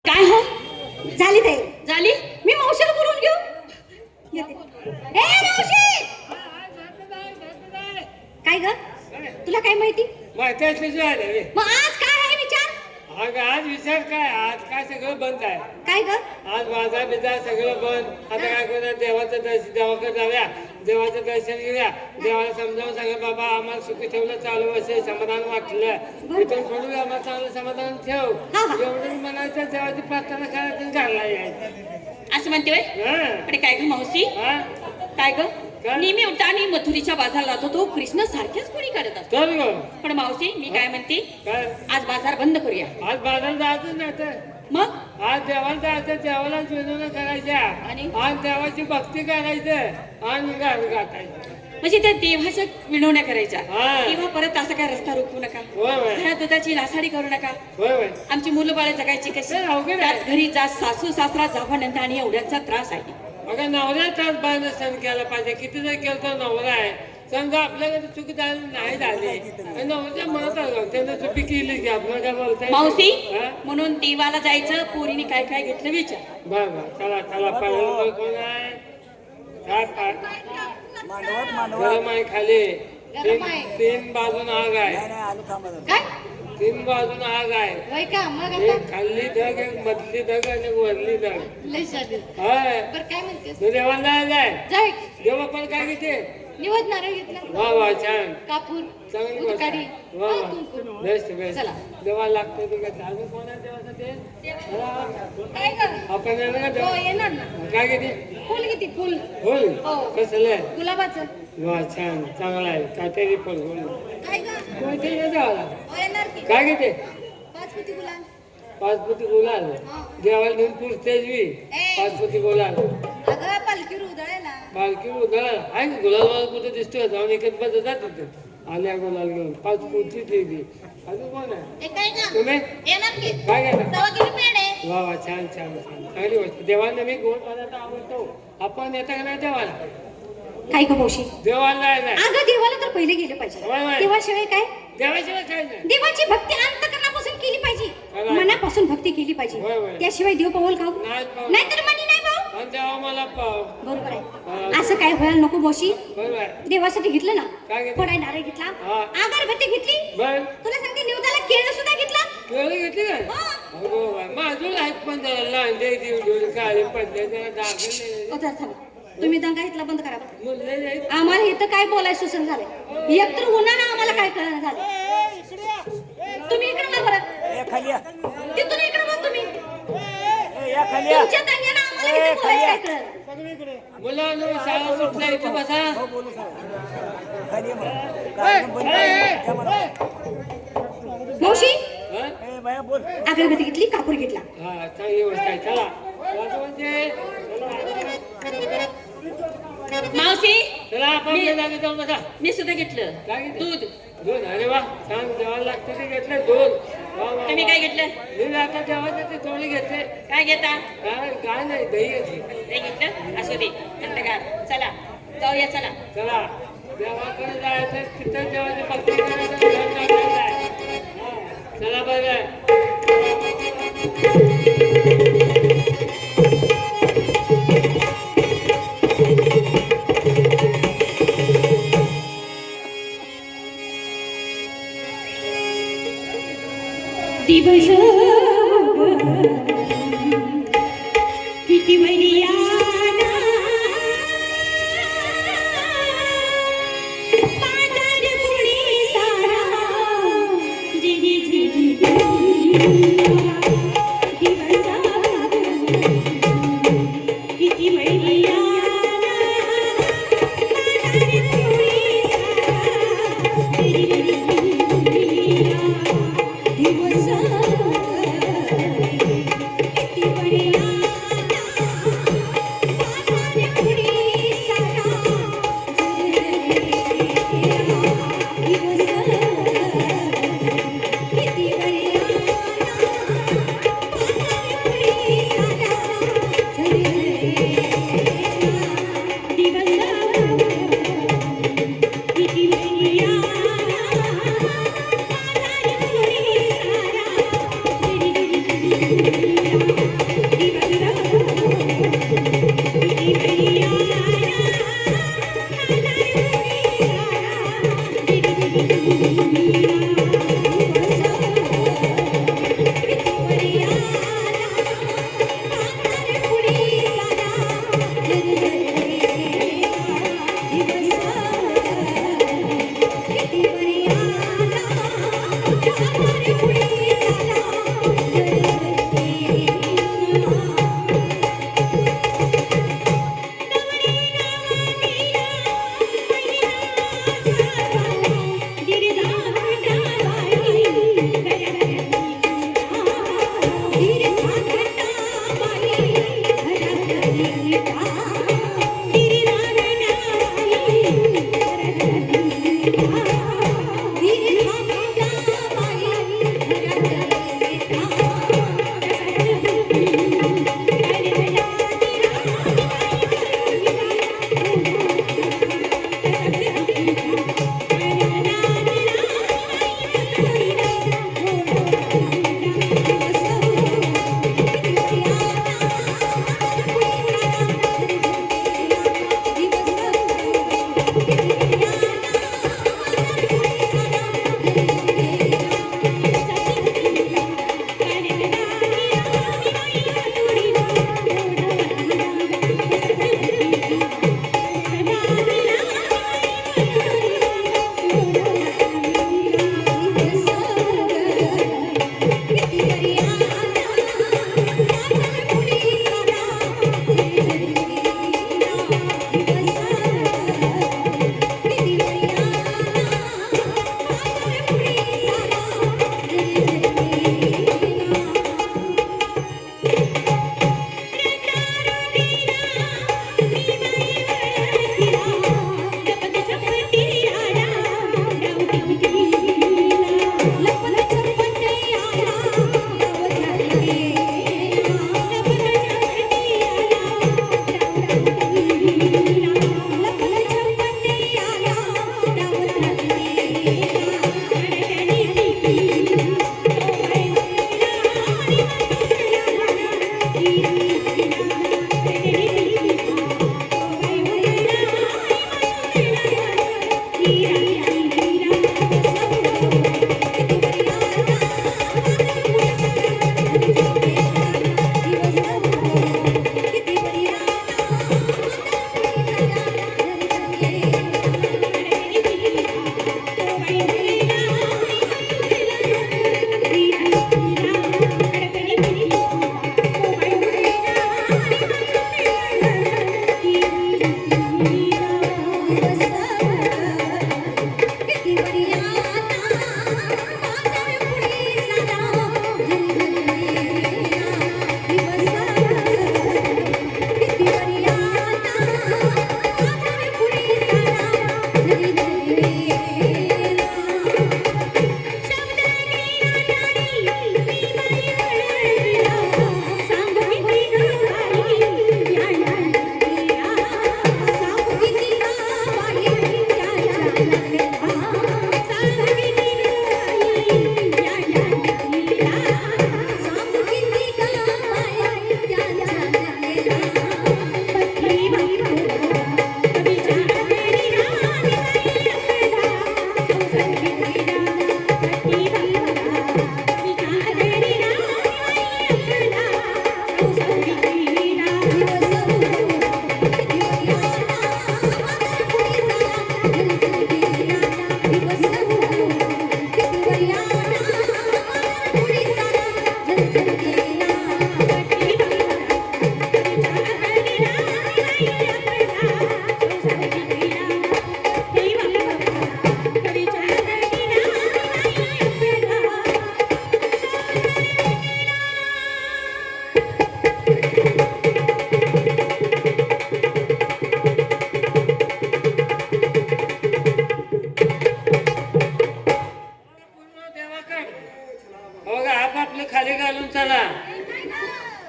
काय हो झाली ताई. झाली? मी मावशीला बोलवून घेऊ येते. ए मावशी, काय ग तुला काय माहिती? माहिती असल्याची झाले. मग आज काय आहे विचार? अगं आज विचार काय, आज काय सगळं बंद आहे. काय ग? आज बाजार बिजार सगळं बंद. आता काय करूया, देवाचं दर्शन देवाकडे जाऊया, देवाचं दर्शन घेऊया, देवाला समजावून सांगा बाबा आम्हाला सुखी ठेवलं, चालू असे समाधान वाटलं इथून पडूया, आम्हाला चांगलं समाधान ठेव. एवढं म्हणायचं, देवाची प्रार्थना करायचं घालला यायचं असं म्हणते वय. अरे काय ग मावशी, हा काय ग नेहमी उलटा आणि मथुरीच्या बाजारला जातो तो कृष्ण सारखेच कोणी करत असतो. तर ग पण मावशी मी काय म्हणते, काय आज बाजार बंद करूया. आज बाजार जायचं नाही तर मग आज देवाला जायचं, देवाला विनवण्या करायच्या आणि आज देवाची भक्ती करायचं आणि गाणं गाठायचं. म्हणजे त्या देवाच्या विनवण्या करायच्या. हा. किंवा परत असं काय रस्ता रोखू नका, होय होय घरात दुधाची नासाडी करू नका. होय होय आमची मुलं बाळ जगायची कशी? तर अवघड आहे. त्यात घरी जा सासू सासरा जावानंद आणि एवढ्यांचा त्रास आहे. अगं नवऱ्याचाच बांध सण केला पाहिजे. किती जर केलं तर नवरा आहे. समजा आपल्याकडे चुकी झाली नाही झाली आणि नवऱ्या म्हणत आलो त्यानं चुकी केली की आपल्याला काय बोलताय मावशी हा? म्हणून देवाला जायचं. पोरीने काय काय घेतलं विचार. बरं बरं चला चला पहिलं कोण आहे काय गरम आहे खाली गरम आहे. तीन बाजून आग आहे. काय तीन बाजून आग आहे. वय का? मग एक आता खाल्ली धग एक मधली धग आणि एक वरली धग. लय शादी. हाय बर काय म्हणतेस? तू देवाला जाय जाय. देवा पण काय घेते निवड नारळ घेतला, वा वा छान कापूर, चांगली गोष्ट उदकाडी, आहे. वा वा कुंकू. बेस्ट बेस्ट चला. देवा लागते तू घेते अजून कोण आहे देवाचं ते काय ग? आपण येणार का हो देवा येणार ना. काय घेते फुल किती फुल? होय हो. कसलं आहे गुलाबाचं. वा छान चांगला आहे काटेरी फळ होईल काय ग? कोणते देवाला हो येणार की. काय घेते 5 पोती गुलाब. पाच पोती गुलाल देवाला घेऊन पुरतेच बी पाच पोती गुलाल अगं पालखीवर उधळायला. बालकी गुलाल आहे का गुलाल कुठे दिसतोय जाऊन एकच बस जात होते आल्या गुलाल घेऊन पाच पोती ते बी अजून कोण आहे ए काय ग? तुम्ही येणार की. काय घेता सव्वा किलो पेढे आहे. वा वा छान छान छान चांगली गोष्ट देवाला मी गोड पदार्थ आवडतो आपण येता का नाही देवाला काय ग मावशी? देवाला नाही अगं देवाला तर पहिले गेलं पाहिजे. होय, होय. देवाशिवाय काय? देवाशिवाय काय नाही देवाची भक्ती अंतकरणापासून केली पाहिजे. खरं. मनापासून भक्ती केली पाहिजे. होय, होय. त्याशिवाय देव पावल खाऊ नाही पाव. नाहीतर मनी नाही पाव. आणि देवा मला पाव बरोबर आहे. हा. असं काय व्हायला नको मावशी. बरोबर आहे देवासाठी घेतलं ना, काय घेतलं? फळाई नारळ घेतला, हा. अगरबत्ती घेतली, बर तुला सांगते निवदाला केळं सुद्धा घेतला. केळी घेतली काय हा. अगो बाय माझं आहेत पण जरा लांडे देऊन काळे पडले जरा दाखवले ओ, जरा थांबा. तुम्ही दंगा इथला बंद करा. मुलं आहेत आम्हाला इथं काय बोलायचं सुचन झालंय. एकतर उन्हानं आम्हाला काय कळलं झालं. तुम्ही इकडे बघा बरं. तिथून इकडे बघ तुम्ही. तुमच्या दंग्यानं आम्हाला इथं बोलायचं काय कळलं. मुलांनो शाळा सुटल्या इथे बसा मावशी हा? अगरबत्ती घेतली, कापूर घेतला. हा चांगली गोष्ट आहे चला वाजवायचे. मावशी चला आपण जागे जाऊन बसा मी सुद्धा घेतलं काय घेतलं? दूध. दूध अरे वा छान देवाला लागते ते घेतलं दूध वा वा तुम्ही वा. काय घेतलं? मी आता देवाचे ते थोडी घेतले काय घेता? काय नाही दही घेतली ते घेतलं असू दे थंडगार. चला जाऊया चला. चला देवाकडे जायचं तिथं देवाचे भक्ती करायचं घर टाकायचं आहे. हा, चला बरं दिवस किती वरियाना बाजार पुणे सारा जिरी जिरी दिवस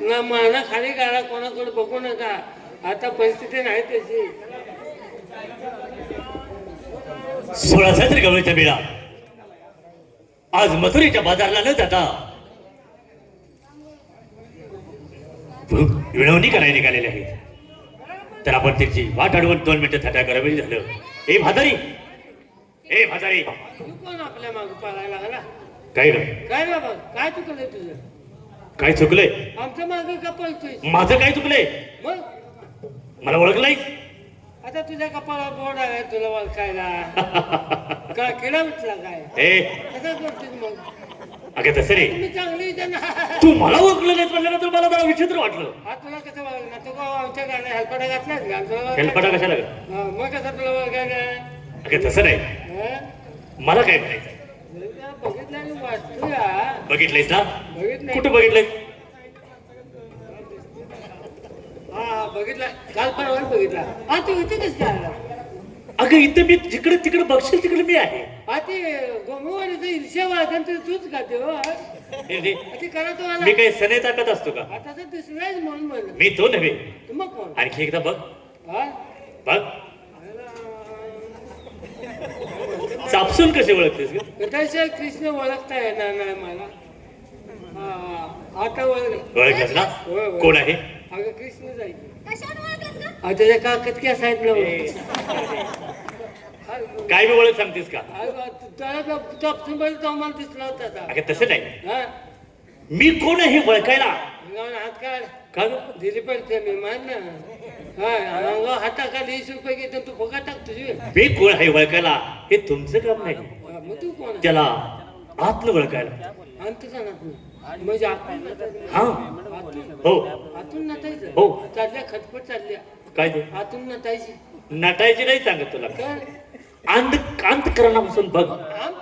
ना माना खाली काढा, कोणाकडे बघू नका. आता परिस्थिती नाही त्याची. 16 साजरी गवळीच्या मेळा आज मथुरेच्या बाजारला न जाता विळवणी करायला निघालेले आहेत. तर आपण त्याची वाट अडवून 2 मिनिटं थटा करावी झालं. ए म्हातारी, ए म्हातारी, तू कोण आपल्या मागे पाळायला लागला? काय ग? काय बाबा, काय चुकलंय तुझं? काय चुकलंय? आमच्या मागे का पळतोय? माझं काय चुकलंय? मग मला ओळखलंय? आता तुझ्या कपाळा बोर्ड आहे तुला ओळखायला. का किडा उठला काय? ए कसं करतेस मग? अगं तसं रे, तुम्ही चांगली ना. तू मला ओळखलं नाही म्हणल्यानंतर मला जरा विचित्र वाटलं. हा तुला कसं ओळखणार? तू का आमच्या गाड्या हेलपाटा घातलास का? तुला हेलपाटा कशाला ग? हा, मग कसं तुला ओळखायला? अगं तसं नाही, हा? मला काय म्हणायचं? बघितलं आणि वाटतो या. बघितलंयस ना? बघितलं कुठं बघितलंय? हा बघितला, काल परवा बघितला. हा तू इथे कसं आला? अगं इथं मी जिकडे तिकडे बघशील तिकडे मी आहे. हा ते गोमवाडीचं ईर्ष्या वाजन ते तूच का ते हो? हे रे, ते करा तो आला. मी काही सने ताकद असतो का? आता तर दिसलायच म्हणून म्हणलं. मी तो नव्हे. तू मग कोण? आणखी एकदा बघ, हा? बघ. चापसून कसे ओळखतेस ग? कदाचित कृष्ण ओळखता येणार नाही मला. हा आता ओळखलंस ना? होय, होय. कोण आहे? अगं कृष्ण जाईल. कशावर ओळखलंस ग? त्याच्या काकत क्या साईडला काय बी ओळख सांगतेस का? त्याला चपसून तो मला दिसला होता आता. अगं तसं नाही, हा मी कोण आहे ओळखायला? अंगावर हात काढ. का ग? दिली पडते मी मान ना. हा अंगावर हाताखाली 20 रुपये घेतो तू फुका टाक तुझी. मी कोण आहे ओळखायला हे तुमचं काम नाही. हा, मग तू कोण आहे? त्याला आतलं ओळखायला. अंत जाणार तू म्हणजे आतून हा आतून हो आतून नटायचं. हो. चालल्या खटपट चालल्या काय ते आतून नटायची. नटायची नाही सांगत तुला. काय अंतकरणापासून बघ,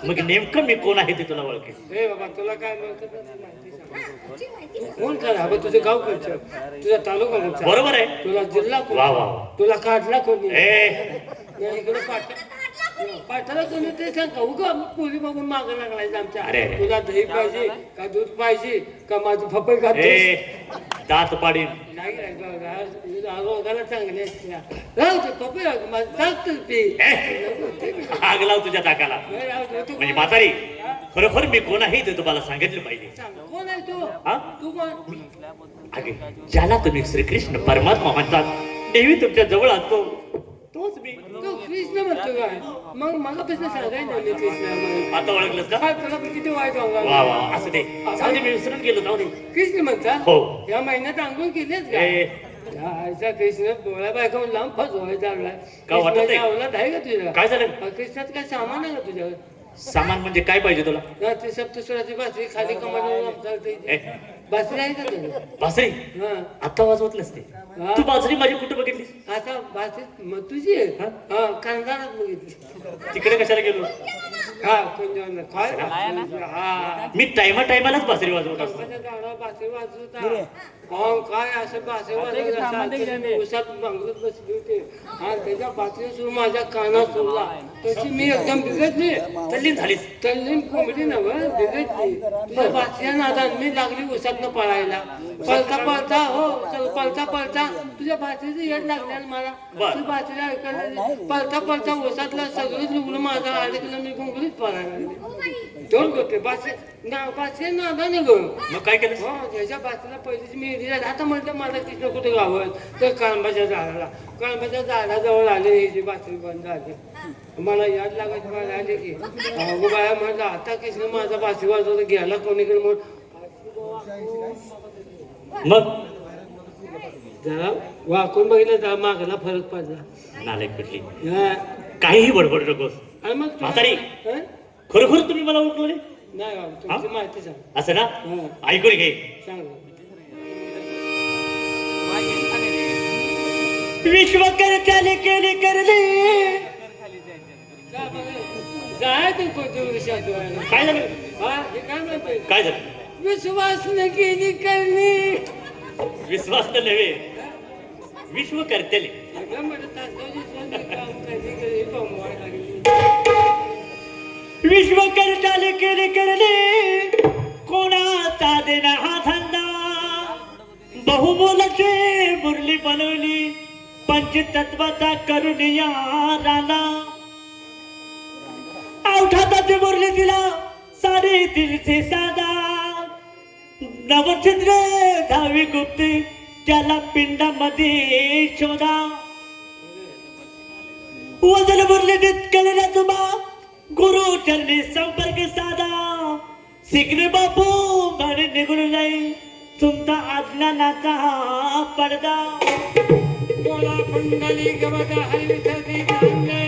मग नेमकं मी कोण आहे ते तुला ओळखेल. हे बाबा तुला काय मिळतं ते माहिती सांग. हा, तुझी माहिती सांग. कोण करा हवं? तुझं गाव कोणचं? तुझा तालुका कोणचा? बरोबर आहे. तुला जिल्हा वा वा कोणता? वा. तुला काढला कोणी? ए इकडे पाठाला कोणी ते सांग का? उगा पोरी बघून मागं लागलायचं आमच्या. अरे, अरे. तुला दही पाहिजे का दूध पाहिजे का माझं फपई खातो? ए दात पाडीन. नाही रोगाला चांगले असते. राहू दे पपई माझं टाकतं ते. आग लाव तुझ्या ताकाला. नाही राहू दे, तू म्हणजे म्हातारी, खरोखर मी कोण आहे ते तुम्हाला सांगितलं पाहिजे. सांग. कोण आहे तू? हा? तू कोण? अगे ज्याला तुम्ही श्रीकृष्ण परमात्मा म्हणतात, नेहमी तुमच्या जवळ असतो तोच मी. तू कृष्ण म्हणतो काय? मग मगापासून सांगायचं मी कृष्ण म्हणून. आता ओळखलंस का? काय तुला किती वाईट वा वागा? वा असं ते जाऊ दे, मी विसरून गेलो. जाऊ दे. कृष्ण म्हणता? हो. या महिन्यात अंघोळ केलीच का? ए याचा कृष्ण बोळ्या बायका लांब फसवायचा लागलाय. का वाटत नाही? कृष्णाची अवलाद आहे का तुझ्या? काय झालं? कृष्णात काय सामान आहे का तुझ्यावर? सामान म्हणजे काय पाहिजे तुला? रात्री सप्तस्वराची बासरी खाली कमांडवर चालते. ए बासरी आहे का तुझ्या? बासरी हा. आता वाजवत नसते. हा. तू बासरी माझी कुठं बघितलीस? आता बासरी मग तुझी आहे? हा? हा कांदारात बघितली. तिकडे कशाला गेलो? हा कोण काय? हा मी टायमालाच बासरी वाजवत असतो. आंब्याच्या झाडावर बासरी वाजवत होता. अहो, काय असं बासरी वाजवत असं मी उसात बांगलत बसली होती. हा त्याच्या बासरी सुरू माझ्या कानात सुरला. तशी मी एकदम बिघडली. तल्लीन झालीस. तल्लीन कोंबडी नव्हे बिघडली. तुझ्या बासऱ्या नादात मी लागली उसातनं पळायला. पळता पळता हो पळता पळता तुझ्या बासरीचं येड लागलं मला. बर. ती बासरी ऐकायला पळता पळता उसातला सगळंच लुगडं माझं अडकलं. मी गुंगलीत पळायला लागले. दोन गोष्टी बासरी नादाने ग. मग काय केलं? हो त्याच्या बाजूला पहिलीच मी आता म्हटलं मला कृष्ण कुठे गावं तर कळंबाच्या झाडाला. कळंबाच्या झाडाजवळ आले. ही जी बासरी बंद झाली. मला याद लागायची मला आले की अगो बाया म्हटलं आता कृष्ण माझा बासरी वाजवता गेला कोणीकडे म्हणून मग जरा वाकून बघितलं जरा मागला फरक पडला. नालायक कुठली, हा. काहीही बडबड नकोस. आणि मग तुला- म्हातारी. हं? खरोखर तुम्ही मला ओळखलं नाही? नाही बाबा तुमची माहिती सांग. असं ना? हं. ऐकून घे. सांग विश्व करत्याले केले करले. जाय ते कोणत्या विषयात काय झालं? हा हे काय म्हणतोय? काय झालं? विश्वास न केली करणी. विश्वास तर नव्हे, विश्व करतेले. अगं म्हटलं तासगावची सोन काम कधी कधी कमवायला लागली. विश्व करताले केले करले, कोणाचा देना हा धंदा. बहुमोलाची मुरली बनवली पंचतत्वाचा करून या राणा अवठाताची मुरली दिला 350 साधा नवछिद्र 10वी गुप्ती त्याला पिंडामध्ये शोधा वजन मुरली केलेला तुम्हा गुरु चरणी संपर्क साधा शिकणे बापू म्हणे निघून जाईल तुमचा अज्ञानाचा पडदा बोला पुंडली गवदा हरिविठ्ठली नामे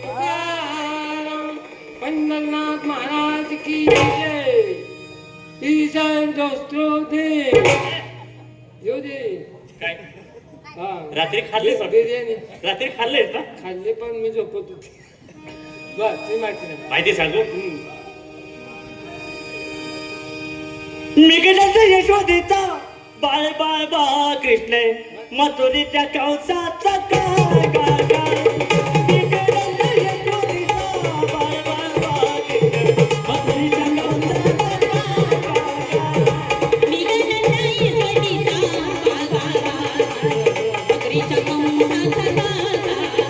तुकाराम पंढरनाथ महाराज की जय ईशान दोस्तों दे येऊ दे काय हा रात्री खाल्ले बिर्याणी रात्री खाल्ले ना खाल्ले पण मी झोपत होते बर ती माहिती नाही माहिती सांगू मी गेल्याचा यशोदेचा बाळ बाळ बा कृष्ण मथुरीच्या कंसाचा का का का मी गेल्याचा यशोदेचा बाळ बाळ बा कृष्ण मथुरीच्या कंसाचा का का का मी गणना येसडीचा बाबा बकरीच्या कंसाचा काका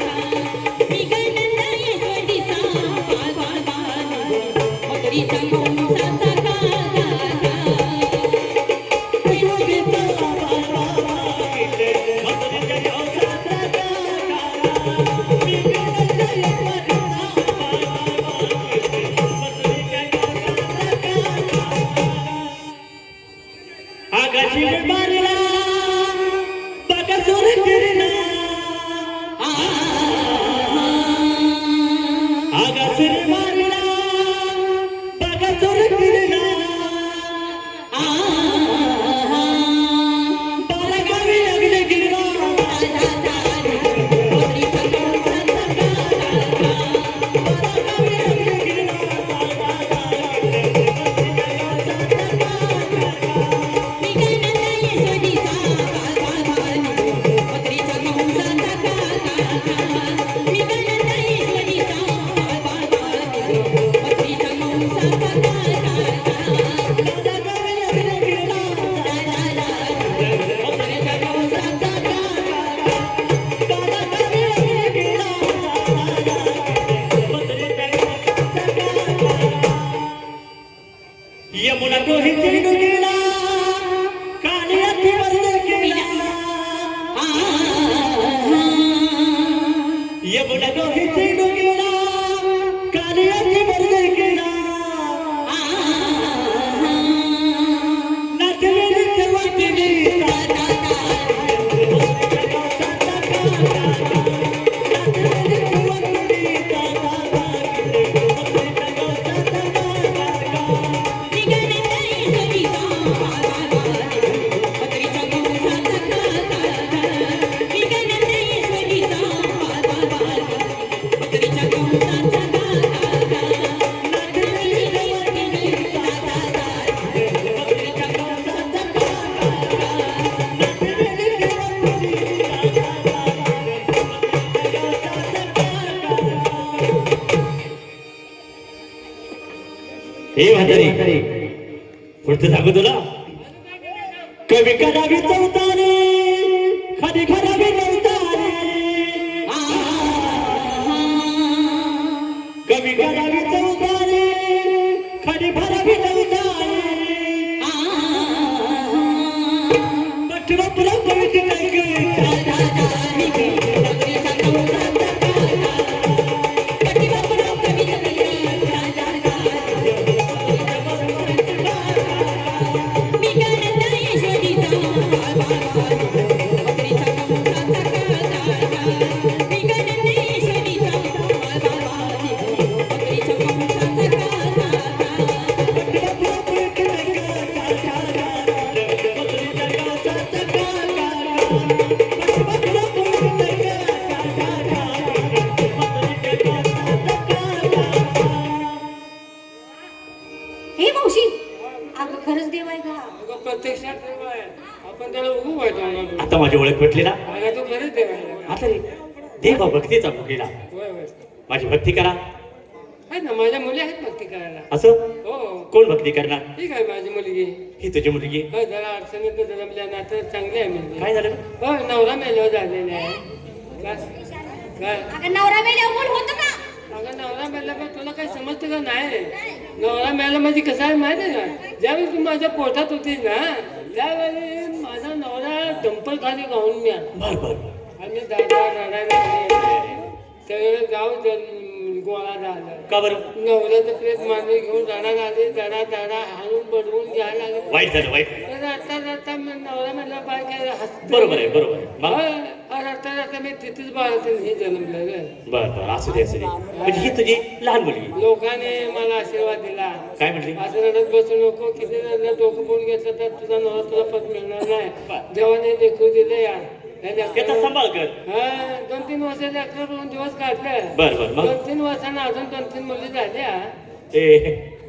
मी गणना येसडीचा बाबा बकरीच्या कंसाचा काका आकाशी मारला बकासूर फिरला आकाशी मारला बकासूर फिरला बालगावी अग्नी गिरला यमुना रोहित गेला कालियाची बंद केला यमुना रोहित गेला कालियाची बंद केला नाचलेली तेव्हा हे म्हातारी पुढचं सांगू तुला कवी करावी चौतारे खरी खरावी नवतारे कवी करावी चौतारे खरी भरावी नवतारे पठवा तुला कवीची हे मावशी अगं खरंच देव आहे का अगं प्रत्यक्षात देव आहे आपण त्याला उभू व्हायचो आता माझी ओळख भेटली ना मला तो खरंच देव आहे आता रे देवा भक्तीचा मुखीला होय होय माझी भक्ती करा आहेत ना माझ्या मुली आहेत भक्ती करायला. असं हो कोण भक्ती करणार? ठीक आहे माझी मुलगी. ही तुझी मुलगी. हो जरा अडचणीत जन्मल्या ना तर चांगली आहे मुलगी. काय झालं? हो नवरा मेल्यावर झालेला आहे. काय अगं नवरा मेल्यावर कोण होतं का? अगं नवरा मेला पण तुला काही समजतं का नाही? नवरा मेला म्हणजे कसं आहे माहिती आहे का? ज्यावेळी तू माझ्या पोटात होतीस ना त्यावेळी माझा नवरा डंपर खाली गाऊन मी आला. बर बर. आणि दादा रडायला सगळं गाव गोळा झालं. का बरं? नवऱ्याचं प्रेत मानवी घेऊन रडायला आले. दडा दडा हाणून बडवून घ्यायला लागले. वाईट झालं वाईट झालं. तर रडता रडता नवरा म्हणला बाय काय हसते. बरोबर आहे बरोबर आहे. मग? रडता रडता मी तिथेच बाळातून हे जन्मलं ग. बर बर असू दे असू दे. म्हणजे ही तुझी लहान मुलगी. लोकांनी मला आशीर्वाद दिला. काय म्हटली? असं रडत बसू नको. किती रडलं डोकं पोट घेतलं तर तुझा नवरा तुला पद मिळणार नाही. देवाने लेकरू दिले यार. त्याचा सांभाळ कर. 2-3 वर्ष लेकरं बघून दिवस काढले. बर बर. मग 2-3 वर्षांना अजून 2-3 मुली झाल्या. ए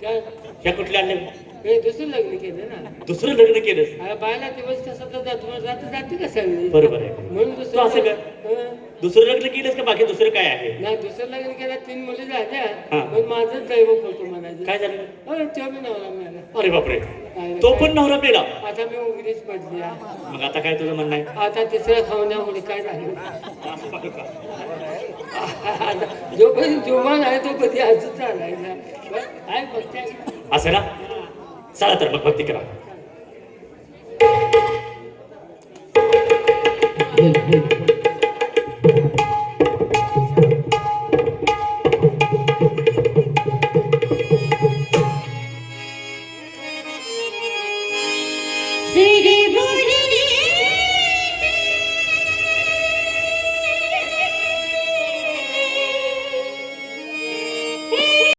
काय ह्या कुठल्या आणल्या? हे दुसरं लग्न केलं ना. दुसरं लग्न केलंस? अरे बायला दिवस कसा तर जाते का सगळी. बरोबर आहे. म्हणून तू दुसरं असं कर. हं. दुसरं लग्न केलंस का बाकी दुसरं काय आहे? नाही दुसरं लग्न केलं 3 मुली झाल्या. हा. पण माझं दैव होतो म्हणायचं. काय झालं? तेव्हा मी नवरा मिळाला. अरे बापरे. तो पण नवरा मेला. आता मी उघडीच पडली आहे. मग आता काय तुझं म्हणणं आहे? आता तिसऱ्या खावण्या उडी काय झालं. असं पाहिजे का? जोपर्यंत जोमान आहे तो कधी असं चालायला. काय बघते असं ना? चला तर मग भक्ती करा. श्री गुरु